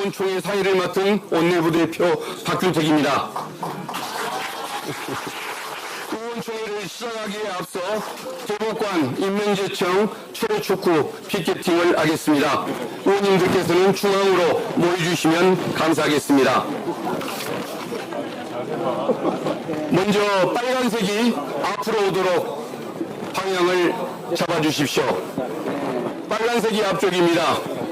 의원총회 사회를 맡은 원내부대표 박균택입니다. 의원총회를 시작하기에 앞서 대법관 임명제청 최초축구 피켓팅을 하겠습니다. 의원님들께서는 중앙으로 모여주시면 감사하겠습니다. 먼저 빨간색이 앞으로 오도록 방향을 잡아주십시오. 빨간색이 앞쪽입니다.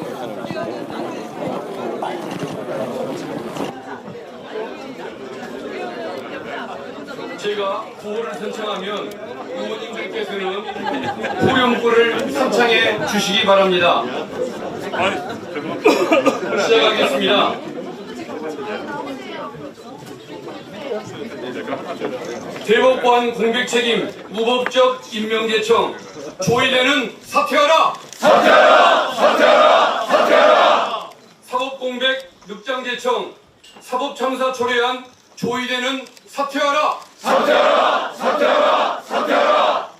제가 구호를 선창하면 의원님들께서는 호용구를 선창해 주시기 바랍니다. 시작하겠습니다. 대법관 공백책임 무법적 임명제청 조의대는 사퇴하라! 사퇴하라! 사퇴하라! 사퇴하라! 사법공백 늑장제청 사법참사 초래한 조의대는 사퇴하라! 사퇴하라! 사퇴하라! 사퇴하라!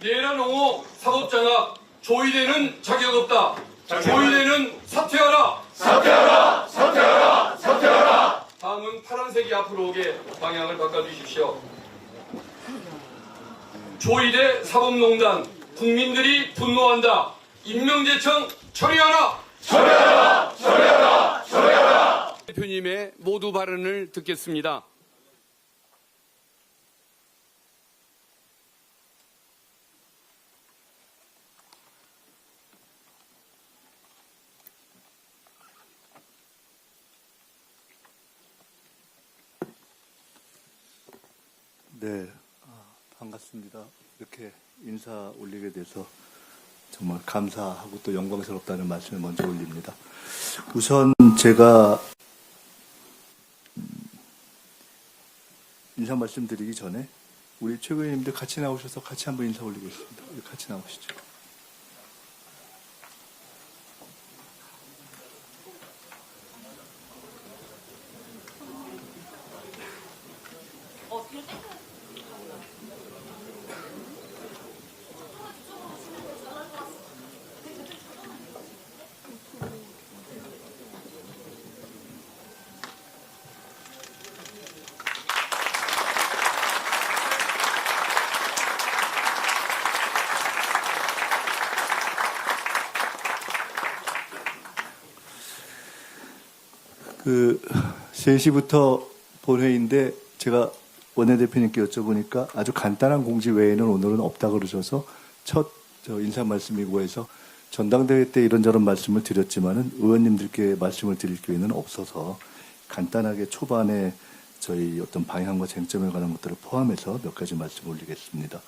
내란 옹호 사법장악 조의대는 자격 없다. 조의대는 사퇴하라! 사퇴하라! 사퇴하라! 사퇴하라! 다음은 파란색이 앞으로 오게 방향을 바꿔주십시오. 조의대 사법농단 국민들이 분노한다. 임명제청 처리하라! 처리하라! 처리하라! 처리하라! 대표님의 모두 발언을 듣겠습니다. 네, 반갑습니다. 이렇게 인사 올리게 돼서 정말 감사하고 또 영광스럽다는 말씀을 먼저 올립니다. 우선 제가 인사 말씀드리기 전에 우리 최고위원님들 같이 나오셔서 같이 한번 인사 올리겠습니다. 같이 나오시죠. 그 3시부터 본회의인데 제가 원내대표님께 여쭤보니까 아주 간단한 공지 외에는 오늘은 없다 그러셔서 첫 인사 말씀이고 해서 전당대회 때 이런저런 말씀을 드렸지만은 의원님들께 말씀을 드릴 기회는 없어서 간단하게 초반에 저희 어떤 방향과 쟁점에 관한 것들을 포함해서 몇 가지 말씀 올리겠습니다.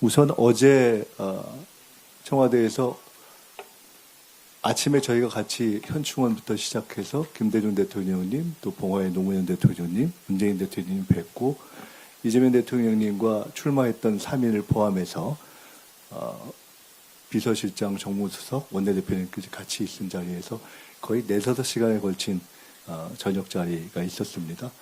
우선 어제 청와대에서 아침에 저희가 같이 현충원부터 시작해서 김대중 대통령님, 또 봉화의 노무현 대통령님, 문재인 대통령님 뵙고 이재명 대통령님과 출마했던 3인을 포함해서 비서실장, 정무수석, 원내대표님까지 같이 있은 자리에서 거의 4-5시간에 걸친 저녁 자리가 있었습니다.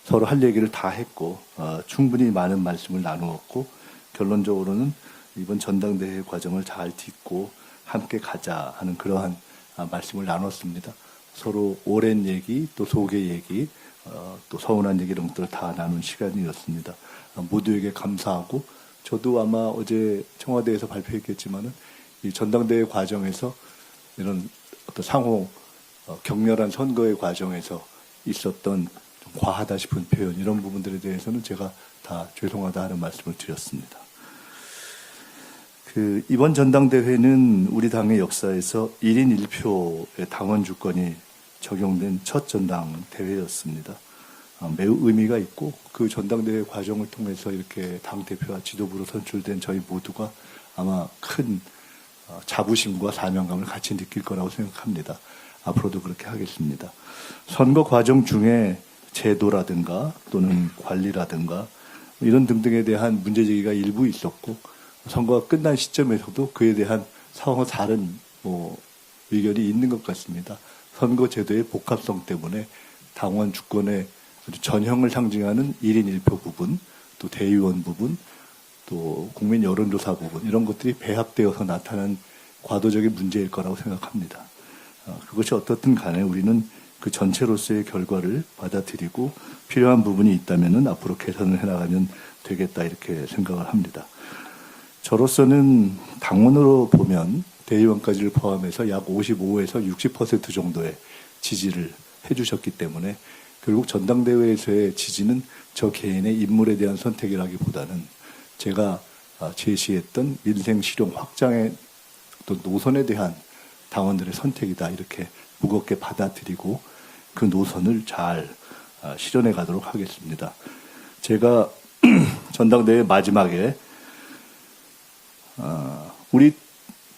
서로 할 얘기를 다 했고 충분히 많은 말씀을 나누었고 결론적으로는 이번 전당대회 과정을 잘 딛고 함께 가자 하는 그러한 말씀을 나눴습니다. 서로 오랜 얘기, 또 속의 얘기, 또 서운한 얘기 이런 것들을 다 나눈 시간이었습니다. 모두에게 감사하고 저도 아마 어제 청와대에서 발표했겠지만은 이 전당대회 과정에서 이런 어떤 상호 격렬한 선거의 과정에서 있었던 좀 과하다 싶은 표현 이런 부분들에 대해서는 제가 다 죄송하다 하는 말씀을 드렸습니다. 이번 전당대회는 우리 당의 역사에서 1인 1표의 당원 주권이 적용된 첫 전당대회였습니다. 매우 의미가 있고 그 전당대회 과정을 통해서 이렇게 당대표와 지도부로 선출된 저희 모두가 아마 큰 자부심과 사명감을 같이 느낄 거라고 생각합니다. 앞으로도 그렇게 하겠습니다. 선거 과정 중에 제도라든가 또는 관리라든가 이런 등등에 대한 문제제기가 일부 있었고 선거가 끝난 시점에서도 그에 대한 상황과 다른 의견이 있는 것 같습니다. 선거제도의 복합성 때문에 당원 주권의 아주 전형을 상징하는 1인 1표 부분, 또 대의원 부분, 또 국민 여론조사 부분 이런 것들이 배합되어서 나타난 과도적인 문제일 거라고 생각합니다. 그것이 어떻든 간에 우리는 그 전체로서의 결과를 받아들이고 필요한 부분이 있다면은 앞으로 개선을 해나가면 되겠다 이렇게 생각을 합니다. 저로서는 당원으로 보면 대의원까지를 포함해서 약 55에서 60% 정도의 지지를 해주셨기 때문에 결국 전당대회에서의 지지는 저 개인의 인물에 대한 선택이라기보다는 제가 제시했던 민생 실용 확장의 어떤 노선에 대한 당원들의 선택이다 이렇게 무겁게 받아들이고 그 노선을 잘 실현해 가도록 하겠습니다. 제가 전당대회 마지막에 우리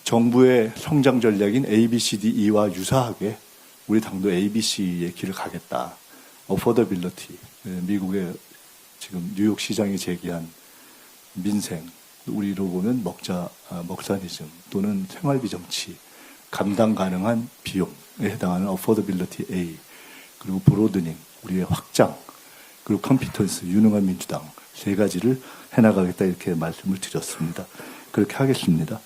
정부의 성장 전략인 ABCDE와 유사하게 우리 당도 ABC의 길을 가겠다. 어포더빌리티, 미국의 지금 뉴욕 시장이 제기한 민생, 우리로 보면 먹사니즘 또는 생활비 정치, 감당 가능한 비용에 해당하는 어포더빌리티 A, 그리고 브로드닝, 우리의 확장, 그리고 컴피턴스, 유능한 민주당 세 가지를 해나가겠다 이렇게 말씀을 드렸습니다. 그렇게 하겠습니다.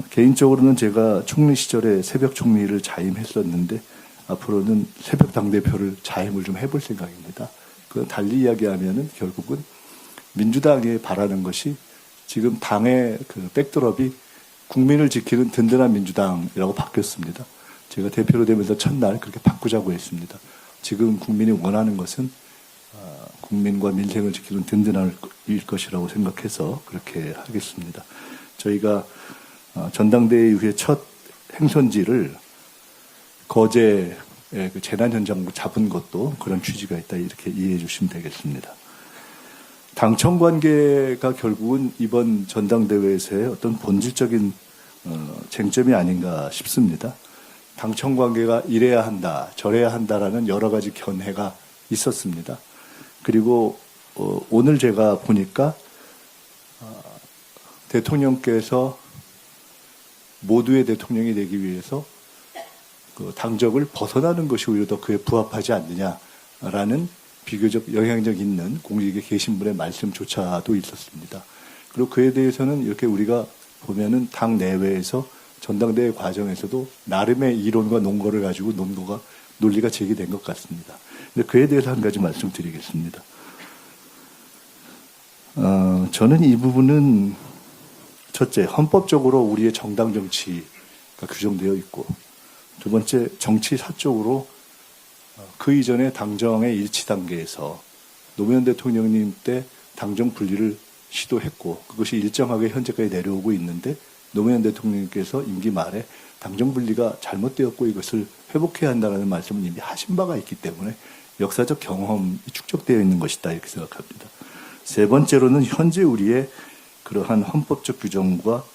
개인적으로는 제가 총리 시절에 새벽 총리를 자임했었는데 앞으로는 새벽 당대표를 자임을 좀 해볼 생각입니다. 그 달리 이야기하면은 결국은 민주당이 바라는 것이 지금 당의 그 백드롭이 국민을 지키는 든든한 민주당이라고 바뀌었습니다. 제가 대표로 되면서 첫날 그렇게 바꾸자고 했습니다. 지금 국민이 원하는 것은 국민과 민생을 지키는 든든할 것이라고 생각해서 그렇게 하겠습니다. 저희가 전당대회 이후에 첫 행선지를 거제의 그 재난 현장 잡은 것도 그런 취지가 있다 이렇게 이해해 주시면 되겠습니다. 당청 관계가 결국은 이번 전당대회에서의 어떤 본질적인 쟁점이 아닌가 싶습니다. 당청 관계가 이래야 한다, 저래야 한다라는 여러 가지 견해가 있었습니다. 그리고 오늘 제가 보니까 대통령께서 모두의 대통령이 되기 위해서 그 당적을 벗어나는 것이 오히려 더 그에 부합하지 않느냐라는 비교적 영향력 있는 공직에 계신 분의 말씀조차도 있었습니다. 그리고 그에 대해서는 이렇게 우리가 보면은 당 내외에서 전당대회 과정에서도 나름의 이론과 논거를 가지고 논리가 제기된 것 같습니다. 근데 그에 대해서 한 가지 말씀드리겠습니다. 저는 이 부분은 첫째, 헌법적으로 우리의 정당 정치가 규정되어 있고, 두 번째, 정치사적으로 그 이전에 당정의 일치 단계에서 노무현 대통령님 때 당정 분리를 시도했고, 그것이 일정하게 현재까지 내려오고 있는데, 노무현 대통령께서 임기 말에 당정 분리가 잘못되었고 이것을 회복해야 한다는 말씀을 이미 하신 바가 있기 때문에 역사적 경험이 축적되어 있는 것이다 이렇게 생각합니다. 세 번째로는 현재 우리의 그러한 헌법적 규정과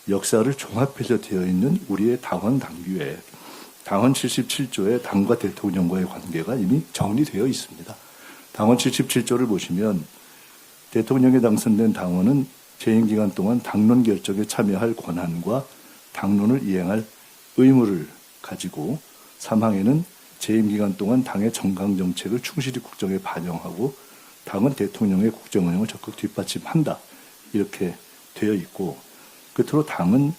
역사를 종합해서 되어 있는 우리의 당헌 당규에 당헌 77조의 당과 대통령과의 관계가 이미 정리되어 있습니다. 당헌 77조를 보시면 대통령에 당선된 당원은 재임 기간 동안 당론 결정에 참여할 권한과 당론을 이행할 의무를 가지고 3항에는 재임 기간 동안 당의 정강 정책을 충실히 국정에 반영하고 당은 대통령의 국정 운영을 적극 뒷받침한다. 이렇게 되어 있고 끝으로 당은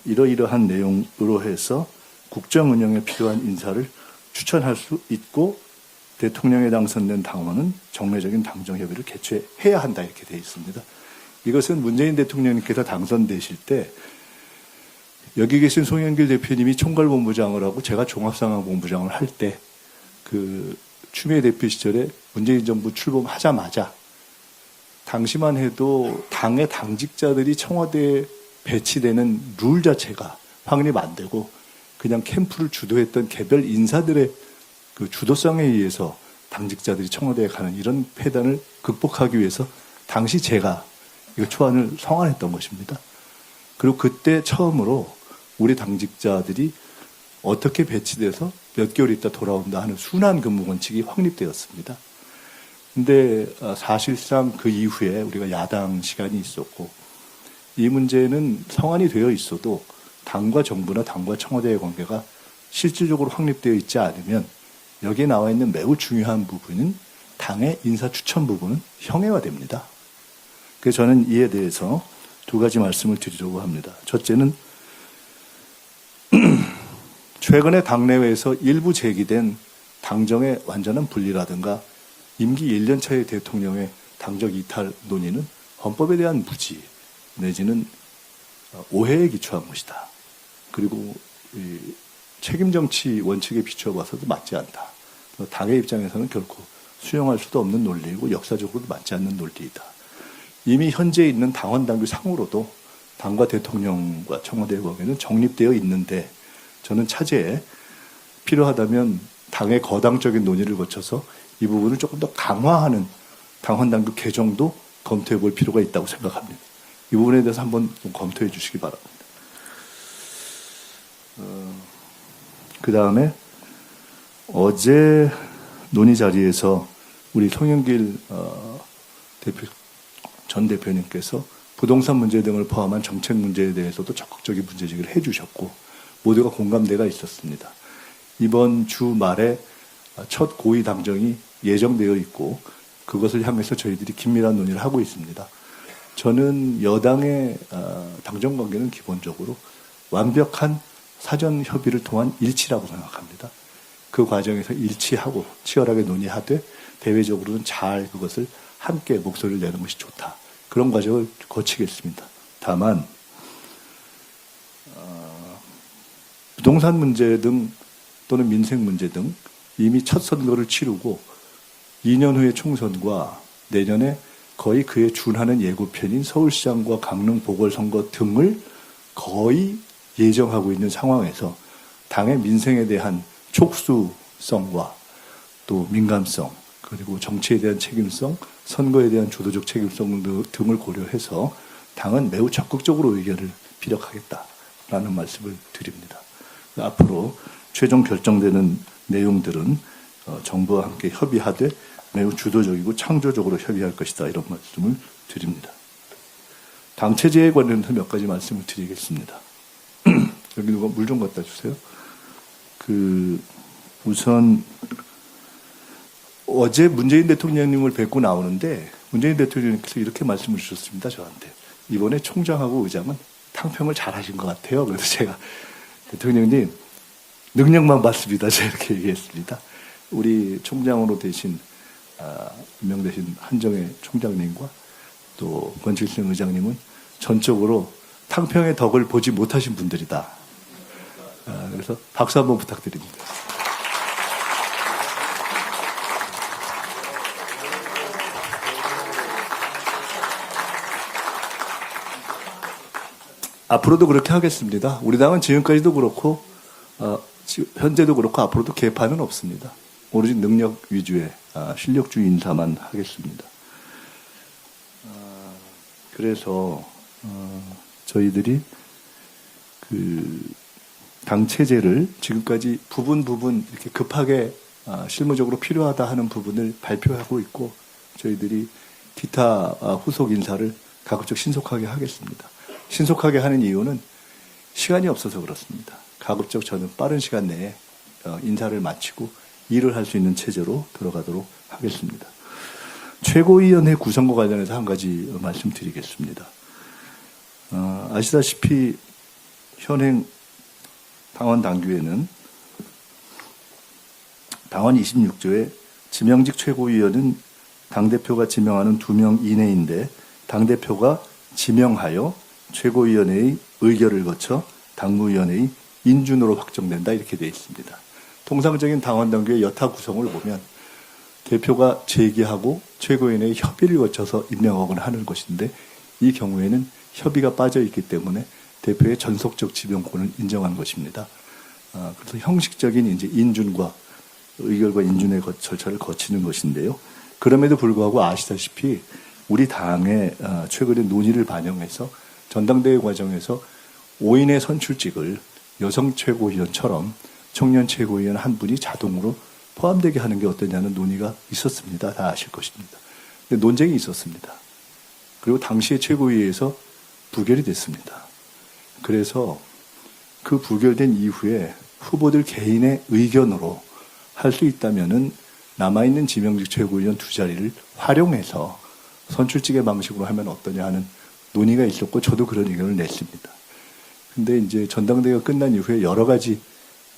이러이러한 내용으로 해서 국정 운영에 필요한 인사를 추천할 수 있고 대통령에 당선된 당원은 정례적인 당정협의를 개최해야 한다 이렇게 되어 있습니다. 이것은 문재인 대통령님께서 당선되실 때 여기 계신 송영길 대표님이 총괄본부장을 하고 제가 종합상황본부장을 할 때 그 추미애 대표 시절에 문재인 정부 출범하자마자 당시만 해도 당의 당직자들이 청와대에 배치되는 룰 자체가 확립 안 되고 그냥 캠프를 주도했던 개별 인사들의 그 주도성에 의해서 당직자들이 청와대에 가는 이런 폐단을 극복하기 위해서 당시 제가 이 초안을 성안했던 것입니다. 그리고 그때 처음으로 우리 당직자들이 어떻게 배치돼서 몇 개월 있다 돌아온다 하는 순환 근무 원칙이 확립되었습니다. 근데 사실상 그 이후에 우리가 야당 시간이 있었고 이 문제는 성안이 되어 있어도 당과 정부나 당과 청와대의 관계가 실질적으로 확립되어 있지 않으면 여기에 나와 있는 매우 중요한 부분은 당의 인사 추천 부분은 형해화됩니다. 그래서 저는 이에 대해서 두 가지 말씀을 드리려고 합니다. 첫째는 최근에 당내외에서 일부 제기된 당정의 완전한 분리라든가 임기 1년 차의 대통령의 당적 이탈 논의는 헌법에 대한 무지 내지는 오해에 기초한 것이다. 그리고 책임 정치 원칙에 비추어봐서도 맞지 않다. 당의 입장에서는 결코 수용할 수도 없는 논리이고 역사적으로도 맞지 않는 논리이다. 이미 현재 있는 당원 당규 상으로도 당과 대통령과 청와대 관계는 정립되어 있는데 저는 차제에 필요하다면 당의 거당적인 논의를 거쳐서 이 부분을 조금 더 강화하는 당원 당규 개정도 검토해 볼 필요가 있다고 생각합니다. 이 부분에 대해서 한번 좀 검토해 주시기 바랍니다. 그 다음에 어제 논의 자리에서 우리 송영길 전 대표님께서 부동산 문제 등을 포함한 정책 문제에 대해서도 적극적인 문제제기를 해주셨고 모두가 공감대가 있었습니다. 이번 주 말에 첫 고위 당정이 예정되어 있고 그것을 향해서 저희들이 긴밀한 논의를 하고 있습니다. 저는 여당의 당정 관계는 기본적으로 완벽한 사전 협의를 통한 일치라고 생각합니다. 그 과정에서 일치하고 치열하게 논의하되 대외적으로는 잘 그것을 함께 목소리를 내는 것이 좋다. 그런 과정을 거치겠습니다. 다만 부동산 문제 등 또는 민생 문제 등 이미 첫 선거를 치르고 2년 후에 총선과 내년에 거의 그에 준하는 예고편인 서울시장과 강릉 보궐선거 등을 거의 예정하고 있는 상황에서 당의 민생에 대한 촉수성과 또 민감성 그리고 정치에 대한 책임성, 선거에 대한 주도적 책임성 등을 고려해서 당은 매우 적극적으로 의견을 피력하겠다라는 말씀을 드립니다. 앞으로 최종 결정되는 내용들은 정부와 함께 협의하되 매우 주도적이고 창조적으로 협의할 것이다 이런 말씀을 드립니다. 당 체제에 관련해서 몇 가지 말씀을 드리겠습니다. 여기 누가 물 좀 갖다 주세요. 우선 어제 문재인 대통령님을 뵙고 나오는데 문재인 대통령님께서 이렇게 말씀을 주셨습니다. 저한테. 이번에 총장하고 의장은 탕평을 잘하신 것 같아요. 그래서 제가 대통령님 능력만 봤습니다. 제가 이렇게 얘기했습니다. 우리 총장으로 되신 임명되신 한정혜 총장님과 또 권칠승 의장님은 전적으로 탕평의 덕을 보지 못하신 분들이다. 그래서 박수 한번 부탁드립니다. 앞으로도 그렇게 하겠습니다. 우리 당은 지금까지도 그렇고 현재도 그렇고 앞으로도 개판은 없습니다. 오로지 능력 위주의 실력주의 인사만 하겠습니다. 그래서 저희들이 당 체제를 지금까지 부분 이렇게 급하게 실무적으로 필요하다 하는 부분을 발표하고 있고 저희들이 기타 후속 인사를 가급적 신속하게 하겠습니다. 신속하게 하는 이유는 시간이 없어서 그렇습니다. 가급적 저는 빠른 시간 내에 인사를 마치고 일을 할 수 있는 체제로 들어가도록 하겠습니다. 최고위원회 구성과 관련해서 한 가지 말씀드리겠습니다. 아시다시피 현행 당원 당규에는 당원 26조에 지명직 최고위원은 당대표가 지명하는 2명 이내인데 당대표가 지명하여 최고위원회의 의결을 거쳐 당무위원회의 인준으로 확정된다 이렇게 되어 있습니다. 통상적인 당원 당규의 여타 구성을 보면 대표가 제기하고 최고위원회의 협의를 거쳐서 임명하거나 하는 것인데 이 경우에는 협의가 빠져 있기 때문에 대표의 전속적 지명권을 인정한 것입니다. 그래서 형식적인 이제 인준과 의결과 인준의 절차를 거치는 것인데요. 그럼에도 불구하고 아시다시피 우리 당의 최근의 논의를 반영해서 전당대회 과정에서 5인의 선출직을 여성 최고위원처럼 청년 최고위원 한 분이 자동으로 포함되게 하는 게 어떠냐는 논의가 있었습니다. 다 아실 것입니다. 근데 논쟁이 있었습니다. 그리고 당시에 최고위에서 부결이 됐습니다. 그래서 그 부결된 이후에 후보들 개인의 의견으로 할 수 있다면은 남아있는 지명직 최고위원 2자리를 활용해서 선출직의 방식으로 하면 어떠냐 하는 논의가 있었고 저도 그런 의견을 냈습니다. 근데 이제 전당대회가 끝난 이후에 여러 가지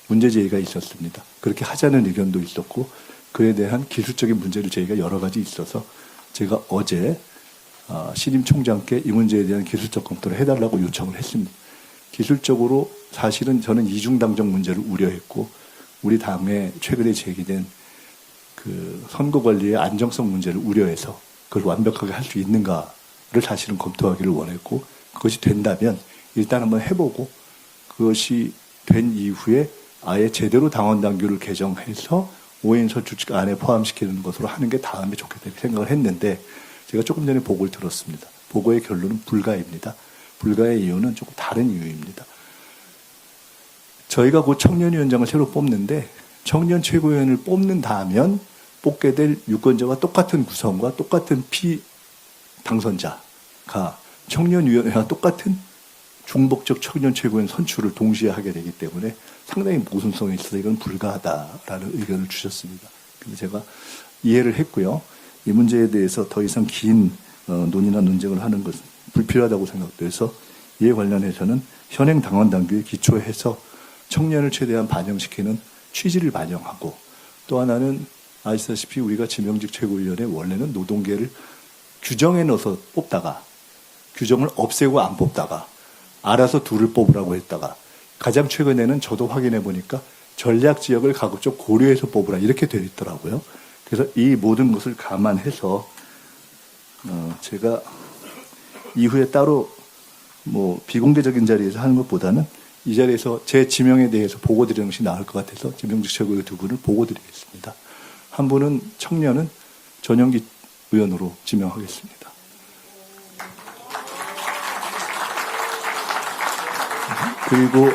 문제 제기가 있었습니다. 그렇게 하자는 의견도 있었고 그에 대한 기술적인 문제를 제기가 여러 가지 있어서 제가 어제 신임 총장께 이 문제에 대한 기술적 검토를 해달라고 요청을 했습니다. 기술적으로 사실은 저는 이중당정 문제를 우려했고 우리 당에 최근에 제기된 그 선거 관리의 안정성 문제를 우려해서 그걸 완벽하게 할 수 있는가를 사실은 검토하기를 원했고 그것이 된다면 일단 한번 해보고 그것이 된 이후에 아예 제대로 당원 당규를 개정해서 5인 선출직 안에 포함시키는 것으로 하는 게 다음에 좋겠다 이렇게 생각을 했는데 제가 조금 전에 보고를 들었습니다. 보고의 결론은 불가입니다. 불가의 이유는 조금 다른 이유입니다. 저희가 곧 청년위원장을 새로 뽑는데 청년 최고위원을 뽑는다면 뽑게 될 유권자와 똑같은 구성과 똑같은 피당선자가 청년위원회와 똑같은 중복적 청년 최고위원 선출을 동시에 하게 되기 때문에 상당히 모순성이 있어서 이건 불가하다라는 의견을 주셨습니다. 그래서 제가 이해를 했고요. 이 문제에 대해서 더 이상 긴 논의나 논쟁을 하는 것은 불필요하다고 생각돼서 이에 관련해서는 현행 당원 당규에 기초해서 청년을 최대한 반영시키는 취지를 반영하고 또 하나는 아시다시피 우리가 지명직 최고위원회 원래는 노동계를 규정에 넣어서 뽑다가 규정을 없애고 안 뽑다가 알아서 둘을 뽑으라고 했다가 가장 최근에는 저도 확인해 보니까 전략 지역을 가급적 고려해서 뽑으라 이렇게 되어 있더라고요. 그래서 이 모든 것을 감안해서 제가 이후에 따로 뭐 비공개적인 자리에서 하는 것보다는 이 자리에서 제 지명에 대해서 보고 드리는 것이 나을 것 같아서 지명직 최고위원 두 분을 보고 드리겠습니다. 한 분은 청년은 전영기 의원으로 지명하겠습니다. 그리고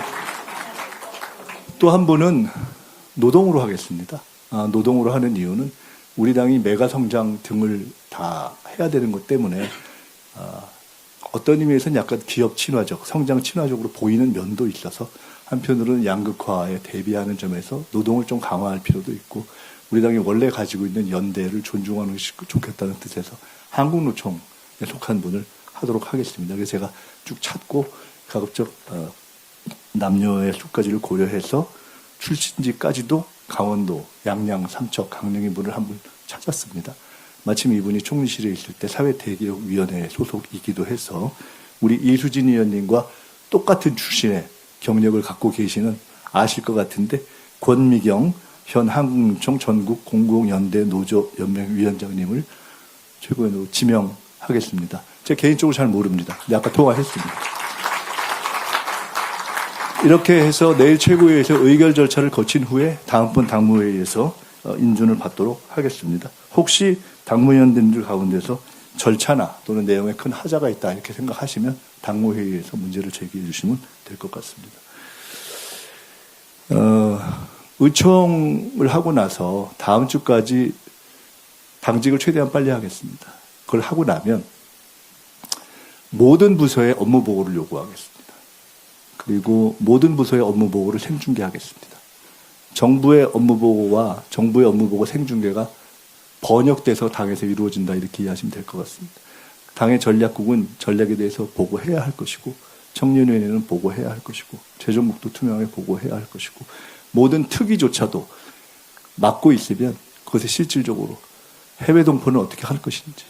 또 한 분은 노동으로 하겠습니다. 노동으로 하는 이유는 우리 당이 메가 성장 등을 다 해야 되는 것 때문에 어떤 의미에서는 약간 기업 친화적, 성장 친화적으로 보이는 면도 있어서 한편으로는 양극화에 대비하는 점에서 노동을 좀 강화할 필요도 있고 우리 당이 원래 가지고 있는 연대를 존중하는 것이 좋겠다는 뜻에서 한국노총에 속한 분을 하도록 하겠습니다. 그래서 제가 쭉 찾고 가급적 남녀의 수까지를 고려해서 출신지까지도 강원도, 양양, 삼척, 강릉의 분을 한 분 찾았습니다. 마침 이분이 총리실에 있을 때 사회대기업위원회 소속이기도 해서 우리 이수진 의원님과 똑같은 출신의 경력을 갖고 계시는 아실 것 같은데 권미경 현 한국노총 전국 공공연대 노조연맹 위원장님을 최고위원으로 지명하겠습니다. 제가 개인적으로 잘 모릅니다. 근데 아까 통화했습니다. 이렇게 해서 내일 최고위에서 의결 절차를 거친 후에 다음번 당무회의에서 인준을 받도록 하겠습니다. 혹시 당무위원들 가운데서 절차나 또는 내용에 큰 하자가 있다 이렇게 생각하시면 당무회의에서 문제를 제기해 주시면 될 것 같습니다. 의총을 하고 나서 다음 주까지 당직을 최대한 빨리 하겠습니다. 그걸 하고 나면 모든 부서의 업무 보고를 요구하겠습니다. 그리고 모든 부서의 업무 보고를 생중계하겠습니다. 정부의 업무 보고와 정부의 업무 보고 생중계가 번역돼서 당에서 이루어진다 이렇게 이해하시면 될 것 같습니다. 당의 전략국은 전략에 대해서 보고해야 할 것이고 청년위원회는 보고해야 할 것이고 재정국도 투명하게 보고해야 할 것이고 모든 특위조차도 맡고 있으면 그것에 실질적으로 해외 동포는 어떻게 할 것인지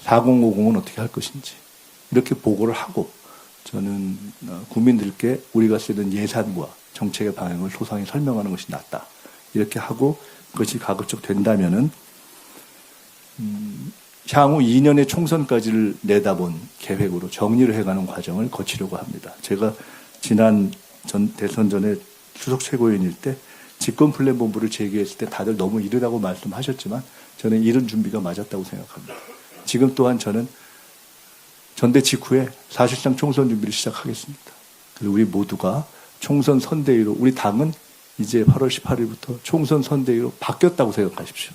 4050은 어떻게 할 것인지 이렇게 보고를 하고 저는 국민들께 우리가 쓰는 예산과 정책의 방향을 소상히 설명하는 것이 낫다. 이렇게 하고 그것이 가급적 된다면은 향후 2년의 총선까지를 내다본 계획으로 정리를 해가는 과정을 거치려고 합니다. 제가 지난 대선 전에 수석 최고위원일 때 집권플랜본부를 제기했을 때 다들 너무 이르다고 말씀하셨지만 저는 이른 준비가 맞았다고 생각합니다. 지금 또한 저는 전대 직후에 사실상 총선 준비를 시작하겠습니다. 그리고 우리 모두가 총선 선대위로 우리 당은 이제 8월 18일부터 총선 선대위로 바뀌었다고 생각하십시오.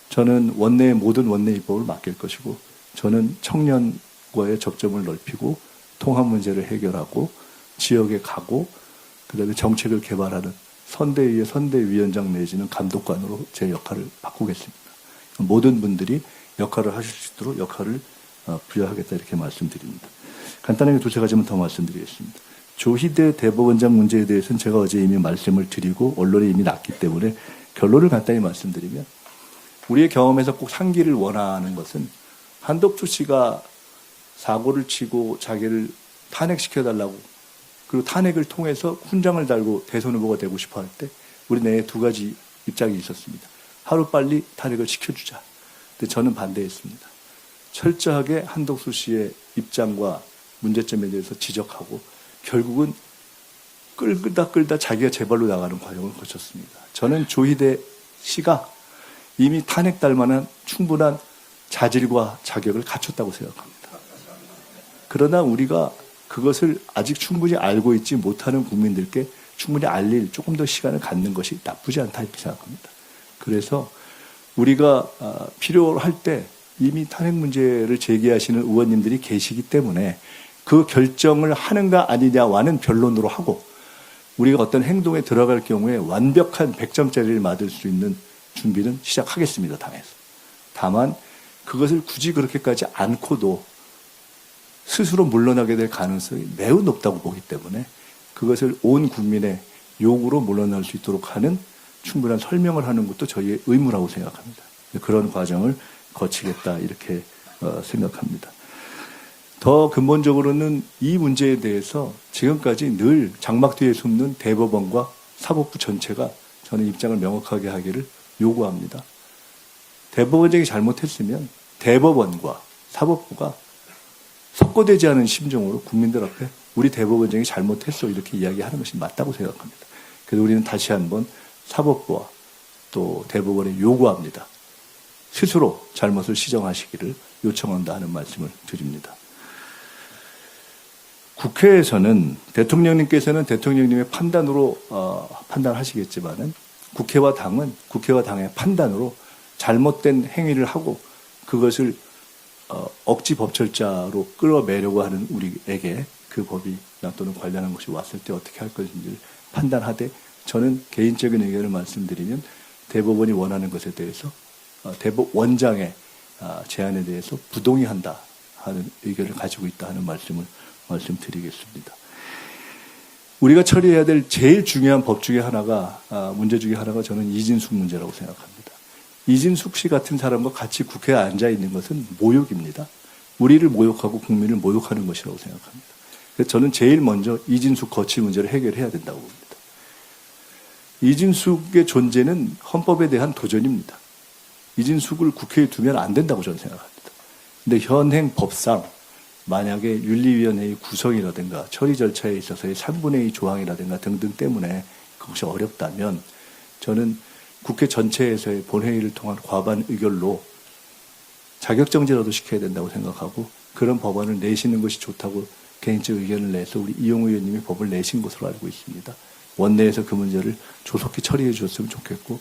저는 원내의 모든 원내 입법을 맡길 것이고 저는 청년과의 접점을 넓히고 통합 문제를 해결하고 지역에 가고 그다음에 정책을 개발하는 선대위의 선대위원장 내지는 감독관으로 제 역할을 바꾸겠습니다. 모든 분들이 역할을 하실 수 있도록 역할을 부여하겠다 이렇게 말씀드립니다. 간단하게 두세 가지만 더 말씀드리겠습니다. 조희대 대법원장 문제에 대해서는 제가 어제 이미 말씀을 드리고 언론에 이미 났기 때문에 결론을 간단히 말씀드리면 우리의 경험에서 꼭 상기를 원하는 것은 한덕수 씨가 사고를 치고 자기를 탄핵시켜달라고 그리고 탄핵을 통해서 훈장을 달고 대선 후보가 되고 싶어 할 때 우리 내에 두 가지 입장이 있었습니다. 하루빨리 탄핵을 시켜주자. 근데 저는 반대했습니다. 철저하게 한덕수 씨의 입장과 문제점에 대해서 지적하고 결국은 끌다 자기가 재발로 나가는 과정을 거쳤습니다. 저는 조희대 씨가 이미 탄핵될 만한 충분한 자질과 자격을 갖췄다고 생각합니다. 그러나 우리가 그것을 아직 충분히 알고 있지 못하는 국민들께 충분히 알릴 조금 더 시간을 갖는 것이 나쁘지 않다 이렇게 생각합니다. 그래서 우리가 필요할 때 이미 탄핵 문제를 제기하시는 의원님들이 계시기 때문에 그 결정을 하는가 아니냐와는 변론으로 하고 우리가 어떤 행동에 들어갈 경우에 완벽한 100점짜리를 맞을 수 있는 준비는 시작하겠습니다. 당에서. 다만 그것을 굳이 그렇게까지 않고도 스스로 물러나게 될 가능성이 매우 높다고 보기 때문에 그것을 온 국민의 요구로 물러날 수 있도록 하는 충분한 설명을 하는 것도 저희의 의무라고 생각합니다. 그런 과정을 거치겠다 이렇게 생각합니다. 더 근본적으로는 이 문제에 대해서 지금까지 늘 장막 뒤에 숨는 대법원과 사법부 전체가 저는 입장을 명확하게 하기를 요구합니다. 대법원장이 잘못했으면 대법원과 사법부가 석고되지 않은 심정으로 국민들 앞에 우리 대법원장이 잘못했어 이렇게 이야기하는 것이 맞다고 생각합니다. 그래서 우리는 다시 한번 사법부와 또 대법원에 요구합니다. 스스로 잘못을 시정하시기를 요청한다 하는 말씀을 드립니다. 국회에서는 대통령님께서는 대통령님의 판단으로 판단하시겠지만은 국회와 당의 판단으로 잘못된 행위를 하고 그것을 억지 법철자로 끌어매려고 하는 우리에게 그 법이나 또는 관련한 것이 왔을 때 어떻게 할 것인지를 판단하되 저는 개인적인 의견을 말씀드리면 대법원이 원하는 것에 대해서 대법원장의 제안에 대해서 부동의한다 하는 의견을 가지고 있다 하는 말씀드리겠습니다. 우리가 처리해야 될 제일 중요한 법 중에 하나가 문제 중에 하나가 저는 이진숙 문제라고 생각합니다. 이진숙 씨 같은 사람과 같이 국회에 앉아 있는 것은 모욕입니다. 우리를 모욕하고 국민을 모욕하는 것이라고 생각합니다. 그래서 저는 제일 먼저 이진숙 거취 문제를 해결해야 된다고 봅니다. 이진숙의 존재는 헌법에 대한 도전입니다. 이진숙을 국회에 두면 안 된다고 저는 생각합니다. 근데 현행 법상 만약에 윤리위원회의 구성이라든가 처리 절차에 있어서의 3분의 2 조항이라든가 등등 때문에 그것이 어렵다면 저는 국회 전체에서의 본회의를 통한 과반 의결로 자격정지라도 시켜야 된다고 생각하고 그런 법안을 내시는 것이 좋다고 개인적 의견을 내서 우리 이용우 의원님이 법을 내신 것으로 알고 있습니다. 원내에서 그 문제를 조속히 처리해 주셨으면 좋겠고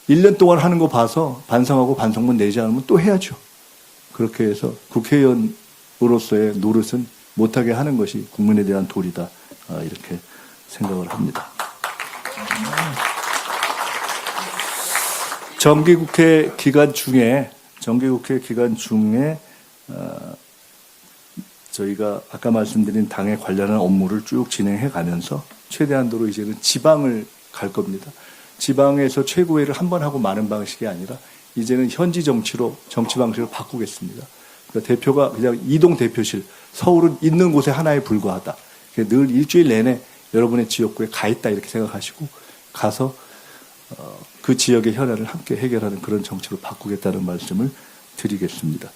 1년 동안 하는 거 봐서 반성하고 반성문 내지 않으면 또 해야죠. 그렇게 해서 국회의원으로서의 노릇은 못하게 하는 것이 국민에 대한 도리다 이렇게 생각을 합니다. 정기국회 기간 중에 저희가 아까 말씀드린 당에 관련한 업무를 쭉 진행해 가면서 최대한도로 이제는 지방을 갈 겁니다. 지방에서 최고회를 한 번 하고 마는 방식이 아니라 이제는 현지 정치 방식을 바꾸겠습니다. 그러니까 대표가 그냥 이동 대표실, 서울은 있는 곳에 하나에 불과하다. 늘 일주일 내내 여러분의 지역구에 가 있다 이렇게 생각하시고 가서 그 지역의 현안을 함께 해결하는 그런 정치로 바꾸겠다는 말씀을 드리겠습니다.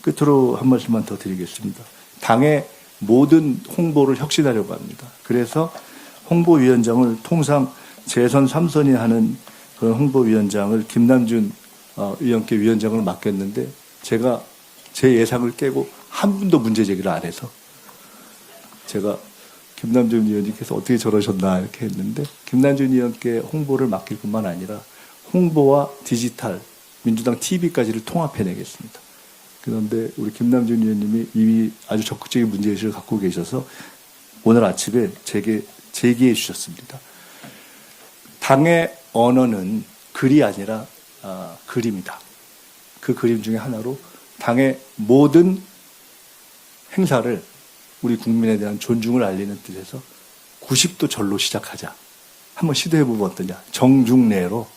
끝으로 한 말씀만 더 드리겠습니다. 당의 모든 홍보를 혁신하려고 합니다. 그래서 홍보위원장을 통상 재선 3선이 하는 그런 홍보위원장을 김남준 의원께 위원장을 맡겼는데 제가 제 예상을 깨고 한 분도 문제 제기를 안 해서 제가 김남준 의원님께서 어떻게 저러셨나 이렇게 했는데 김남준 의원께 홍보를 맡길 뿐만 아니라 홍보와 디지털, 민주당 TV까지를 통합해내겠습니다. 그런데 우리 김남준 의원님이 이미 아주 적극적인 문제의식을 갖고 계셔서 오늘 아침에 제게 제기해 주셨습니다. 당의 언어는 글이 아니라 그림이다. 그 그림 중에 하나로 당의 모든 행사를 우리 국민에 대한 존중을 알리는 뜻에서 90도 절로 시작하자. 한번 시도해보면 어떠냐. 정중례로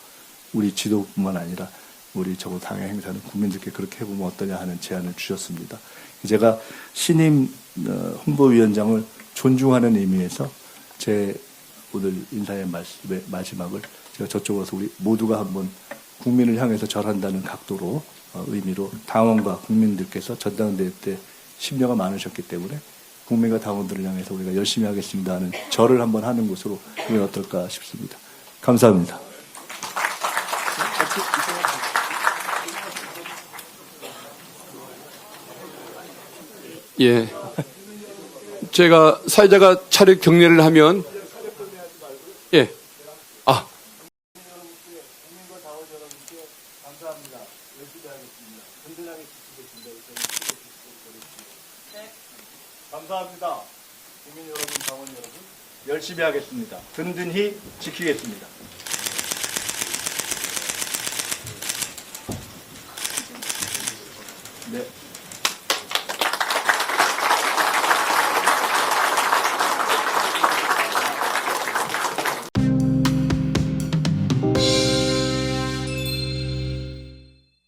우리 지도뿐만 아니라 우리 저거 당의 행사는 국민들께 그렇게 해보면 어떠냐 하는 제안을 주셨습니다. 제가 신임 홍보위원장을 존중하는 의미에서 제 오늘 인사의 말씀의 마지막을 제가 저쪽으로 서 우리 모두가 한번 국민을 향해서 절한다는 각도로 의미로 당원과 국민들께서 전당대회 때 심려가 많으셨기 때문에 국민과 당원들을 향해서 우리가 열심히 하겠습니다 하는 절을 한번 하는 것으로 그게 어떨까 싶습니다. 감사합니다. 예. 제가 사회자가 차례 경례를 하면 예. 아. 국민과 당원 여러분께 감사합니다. 열심히 하겠습니다. 든든하게 지키겠습니다. 감사합니다. 국민 여러분, 당원 여러분, 열심히 하겠습니다. 든든히 지키겠습니다. 네.